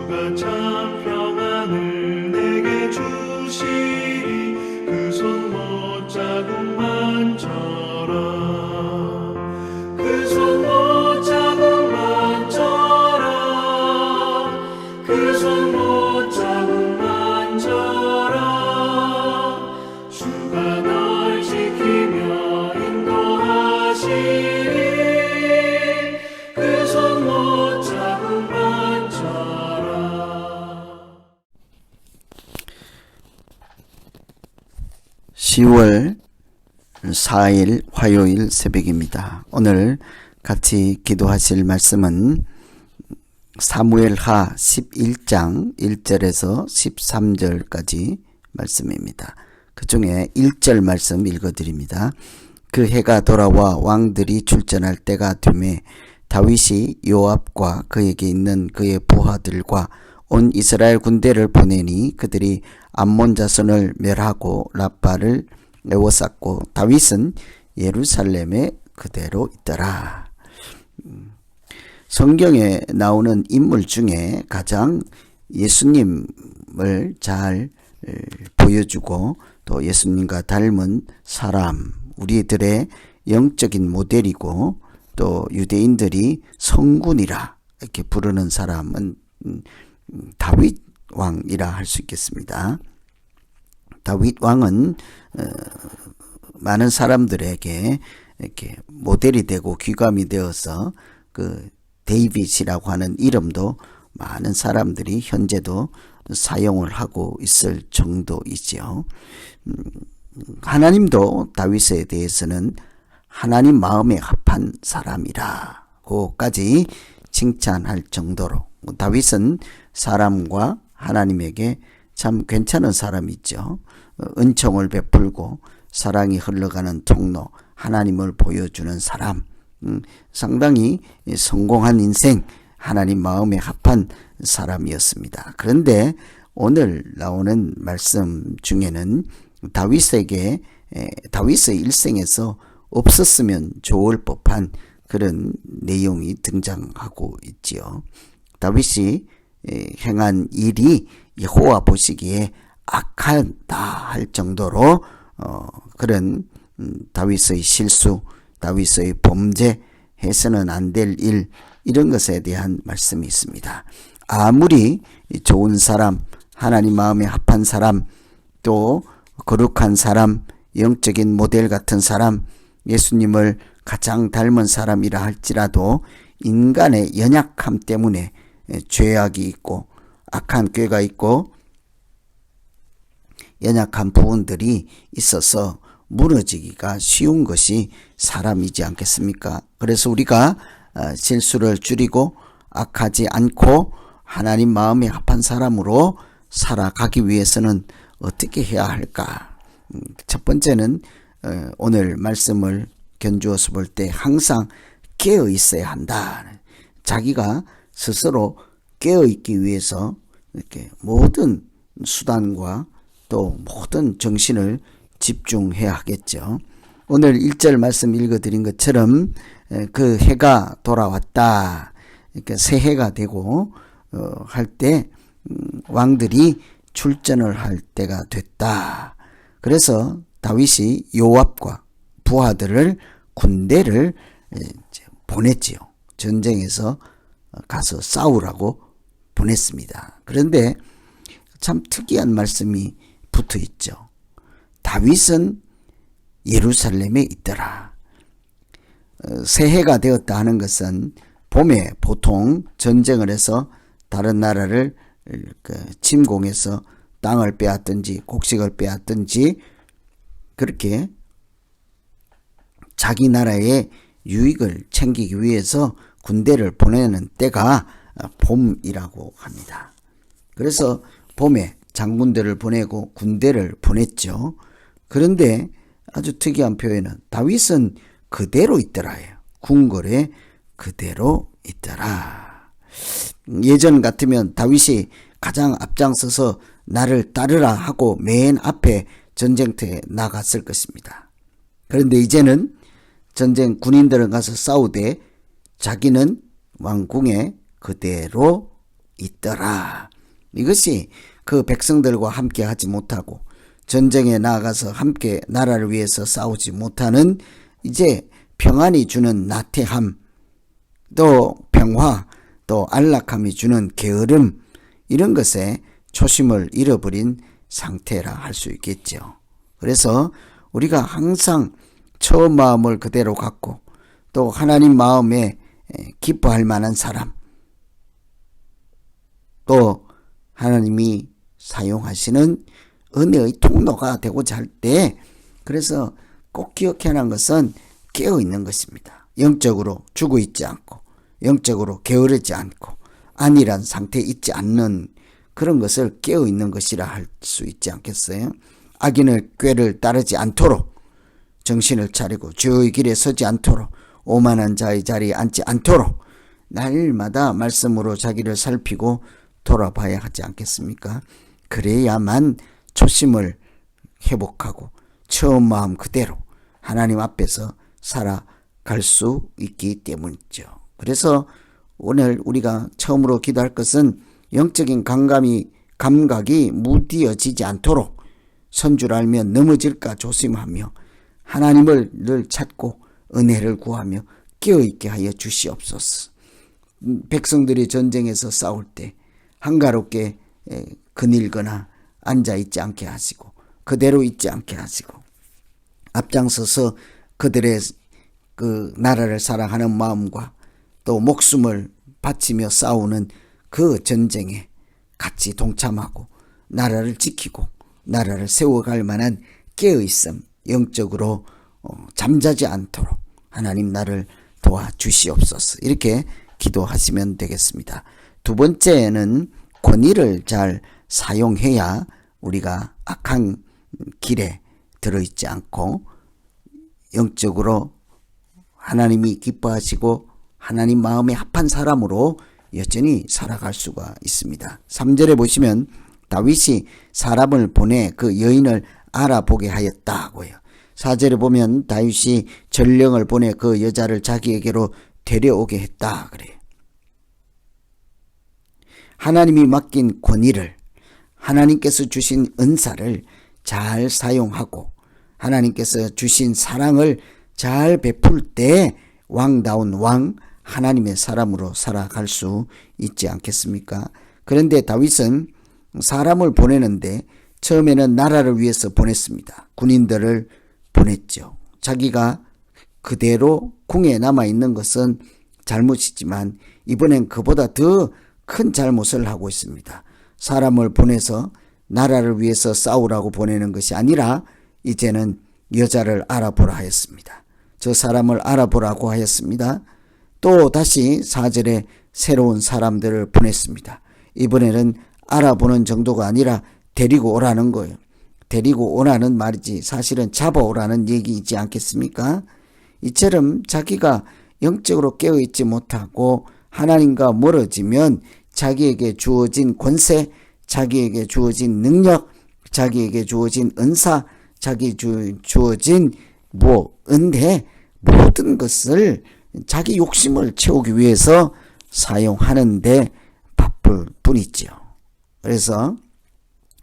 주가 참 평안을 내게 주시리. 그 손 못자국만져라. 그 손 못자국만져라. 그 손 못자국만져라. 주가 널 지키며 인도하시리. 그 손 못자국만져라. 10월 4일 화요일 새벽입니다. 오늘 같이 기도하실 말씀은 사무엘하 11장 1절에서 13절까지 말씀입니다. 그 중에 1절 말씀 읽어드립니다. 그 해가 돌아와 왕들이 출전할 때가 되매 다윗이 요압과 그에게 있는 그의 부하들과 온 이스라엘 군대를 보내니 그들이 암몬 자손을 멸하고 라빠를 에워쌌고 다윗은 예루살렘에 그대로 있더라. 성경에 나오는 인물 중에 가장 예수님을 잘 보여주고 또 예수님과 닮은 사람, 우리들의 영적인 모델이고 또 유대인들이 성군이라 이렇게 부르는 사람은 다윗 왕이라 할 수 있겠습니다. 다윗 왕은 많은 사람들에게 이렇게 모델이 되고 귀감이 되어서 그 데이빗이라고 하는 이름도 많은 사람들이 현재도 사용을 하고 있을 정도이지요. 하나님도 다윗에 대해서는 하나님 마음에 합한 사람이라고까지 칭찬할 정도로 다윗은 사람과 하나님에게 참 괜찮은 사람이죠. 은총을 베풀고 사랑이 흘러가는 통로, 하나님을 보여주는 사람, 상당히 성공한 인생, 하나님 마음에 합한 사람이었습니다. 그런데 오늘 나오는 말씀 중에는 다윗의 일생에서 없었으면 좋을 법한 그런 내용이 등장하고 있지요. 다윗이 행한 일이 여호와 보시기에 악하다 할 정도로 그런 다윗의 실수, 다윗의 범죄, 해서는 안 될 일, 이런 것에 대한 말씀이 있습니다. 아무리 좋은 사람, 하나님 마음에 합한 사람, 또 거룩한 사람, 영적인 모델 같은 사람, 예수님을 가장 닮은 사람이라 할지라도 인간의 연약함 때문에 죄악이 있고 악한 꾀가 있고 연약한 부분들이 있어서 무너지기가 쉬운 것이 사람이지 않겠습니까? 그래서 우리가 실수를 줄이고 악하지 않고 하나님 마음에 합한 사람으로 살아가기 위해서는 어떻게 해야 할까? 첫 번째는 오늘 말씀을 견주어서 볼 때 항상 깨어 있어야 한다. 자기가 스스로 깨어 있기 위해서 이렇게 모든 수단과 또 모든 정신을 집중해야 하겠죠. 오늘 1절 말씀 읽어드린 것처럼 그 해가 돌아왔다. 그러니까 새해가 되고 할 때 왕들이 출전을 할 때가 됐다. 그래서 다윗이 요압과 부하들을 군대를 보냈지요. 전쟁에서 가서 싸우라고 보냈습니다. 그런데 참 특이한 말씀이 붙어 있죠. 다윗은 예루살렘에 있더라. 새해가 되었다 하는 것은 봄에 보통 전쟁을 해서 다른 나라를 침공해서 땅을 빼앗든지 곡식을 빼앗든지 그렇게 자기 나라의 유익을 챙기기 위해서 군대를 보내는 때가 봄이라고 합니다. 그래서 봄에 장군들을 보내고 군대를 보냈죠. 그런데 아주 특이한 표현은 다윗은 그대로 있더라예요. 궁궐에 그대로 있더라. 예전 같으면 다윗이 가장 앞장서서 나를 따르라 하고 맨 앞에 전쟁터에 나갔을 것입니다. 그런데 이제는 전쟁 군인들은 가서 싸우되 자기는 왕궁에 그대로 있더라. 이것이 그 백성들과 함께 하지 못하고 전쟁에 나아가서 함께 나라를 위해서 싸우지 못하는 이제 평안이 주는 나태함, 또 평화, 또 안락함이 주는 게으름, 이런 것에 초심을 잃어버린 상태라 할 수 있겠죠. 그래서 우리가 항상 처음 마음을 그대로 갖고 또 하나님 마음에 기뻐할 만한 사람, 또 하나님이 사용하시는 은혜의 통로가 되고자 할 때, 그래서 꼭 기억해야 하는 것은 깨어있는 것입니다. 영적으로 죽어 있지 않고 영적으로 게으르지 않고 안일한 상태에 있지 않는 그런 것을 깨어있는 것이라 할 수 있지 않겠어요? 악인의 꾀를 따르지 않도록 정신을 차리고 주의 길에 서지 않도록 오만한 자의 자리에 앉지 않도록 날마다 말씀으로 자기를 살피고 돌아봐야 하지 않겠습니까? 그래야만 초심을 회복하고 처음 마음 그대로 하나님 앞에서 살아갈 수 있기 때문이죠. 그래서 오늘 우리가 처음으로 기도할 것은 영적인 감각이 무디어지지 않도록 선줄 알면 넘어질까 조심하며 하나님을 늘 찾고 은혜를 구하며 깨어있게 하여 주시옵소서. 백성들이 전쟁에서 싸울 때 한가롭게 거닐거나 앉아있지 않게 하시고 그대로 있지 않게 하시고 앞장서서 그들의 그 나라를 사랑하는 마음과 또 목숨을 바치며 싸우는 그 전쟁에 같이 동참하고 나라를 지키고 나라를 세워갈 만한 깨어있음, 영적으로 잠자지 않도록 하나님 나를 도와주시옵소서. 이렇게 기도하시면 되겠습니다. 두 번째는 권위를 잘 사용해야 우리가 악한 길에 들어있지 않고 영적으로 하나님이 기뻐하시고 하나님 마음에 합한 사람으로 여전히 살아갈 수가 있습니다. 3절에 보시면 다윗이 사람을 보내 그 여인을 알아보게 하였다고요. 4절에 보면 다윗이 전령을 보내 그 여자를 자기에게로 데려오게 했다 그래요. 하나님이 맡긴 권위를, 하나님께서 주신 은사를 잘 사용하고 하나님께서 주신 사랑을 잘 베풀 때 왕다운 왕, 하나님의 사람으로 살아갈 수 있지 않겠습니까? 그런데 다윗은 사람을 보내는데 처음에는 나라를 위해서 보냈습니다. 군인들을 보냈죠. 자기가 그대로 궁에 남아있는 것은 잘못이지만 이번엔 그보다 더 큰 잘못을 하고 있습니다. 사람을 보내서 나라를 위해서 싸우라고 보내는 것이 아니라 이제는 여자를 알아보라 하였습니다. 저 사람을 알아보라고 하였습니다. 또 다시 4절에 새로운 사람들을 보냈습니다. 이번에는 알아보는 정도가 아니라 데리고 오라는 거예요. 데리고 오라는 말이지 사실은 잡아오라는 얘기이지 않겠습니까? 이처럼 자기가 영적으로 깨어있지 못하고 하나님과 멀어지면 자기에게 주어진 권세, 자기에게 주어진 능력, 자기에게 주어진 은사, 주어진 은혜, 모든 것을 자기 욕심을 채우기 위해서 사용하는데 바쁠 뿐이죠. 그래서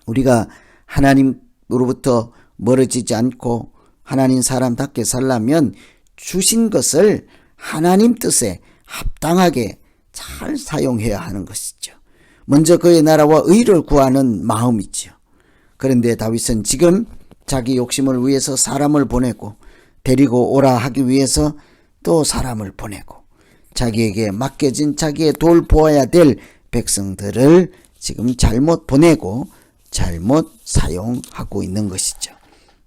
우리가 하나님으로부터 멀어지지 않고 하나님 사람답게 살려면 주신 것을 하나님 뜻에 합당하게 잘 사용해야 하는 것이죠. 먼저 그의 나라와 의를 구하는 마음이죠. 그런데 다윗은 지금 자기 욕심을 위해서 사람을 보내고 데리고 오라 하기 위해서 또 사람을 보내고 자기에게 맡겨진 자기의 돌보아야 될 백성들을 지금 잘못 보내고 잘못 사용하고 있는 것이죠.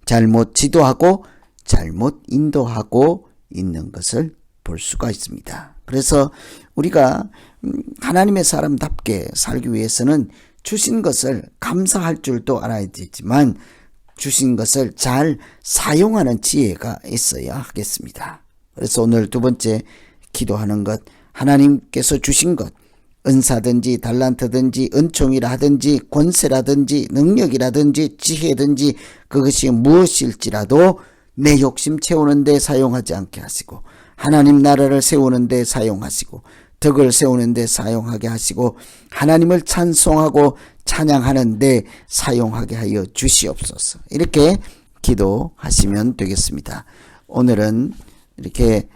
잘못 지도하고 잘못 인도하고 있는 것을 볼 수가 있습니다. 그래서 우리가 하나님의 사람답게 살기 위해서는 주신 것을 감사할 줄도 알아야 되지만 주신 것을 잘 사용하는 지혜가 있어야 하겠습니다. 그래서 오늘 두 번째 기도하는 것, 하나님께서 주신 것, 은사든지 달란트든지 은총이라 하든지 권세라든지 능력이라든지 지혜든지 그것이 무엇일지라도 내 욕심 채우는 데 사용하지 않게 하시고 하나님 나라를 세우는 데 사용하시고 덕을 세우는 데 사용하게 하시고 하나님을 찬송하고 찬양하는 데 사용하게 하여 주시옵소서. 이렇게 기도하시면 되겠습니다. 오늘은 이렇게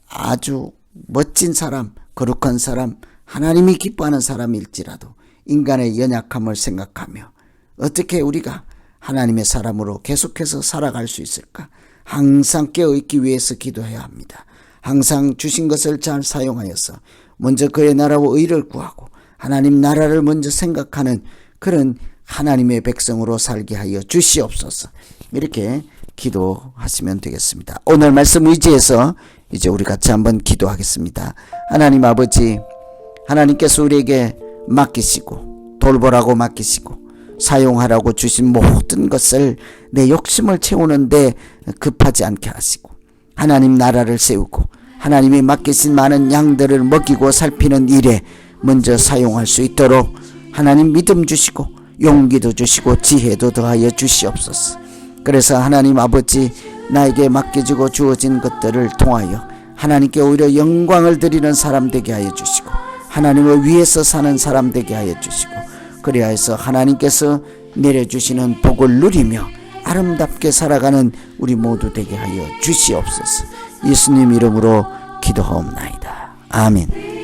아주 멋진 사람, 거룩한 사람, 하나님이 기뻐하는 사람일지라도 인간의 연약함을 생각하며 어떻게 우리가 하나님의 사람으로 계속해서 살아갈 수 있을까? 항상 깨어있기 위해서 기도해야 합니다. 항상 주신 것을 잘 사용하여서 먼저 그의 나라와 의를 구하고 하나님 나라를 먼저 생각하는 그런 하나님의 백성으로 살게 하여 주시옵소서. 이렇게 기도하시면 되겠습니다. 오늘 말씀 의지해서 이제 우리 같이 한번 기도하겠습니다. 하나님 아버지, 하나님께서 우리에게 맡기시고 돌보라고 맡기시고 사용하라고 주신 모든 것을 내 욕심을 채우는데 급하지 않게 하시고 하나님 나라를 세우고 하나님이 맡기신 많은 양들을 먹이고 살피는 일에 먼저 사용할 수 있도록 하나님 믿음 주시고 용기도 주시고 지혜도 더하여 주시옵소서. 그래서 하나님 아버지, 나에게 맡겨지고 주어진 것들을 통하여 하나님께 오히려 영광을 드리는 사람 되게 하여 주시고 하나님을 위해서 사는 사람 되게 하여 주시고 그래야 해서 하나님께서 내려주시는 복을 누리며 아름답게 살아가는 우리 모두 되게 하여 주시옵소서. 예수님 이름으로 기도하옵나이다. 아멘.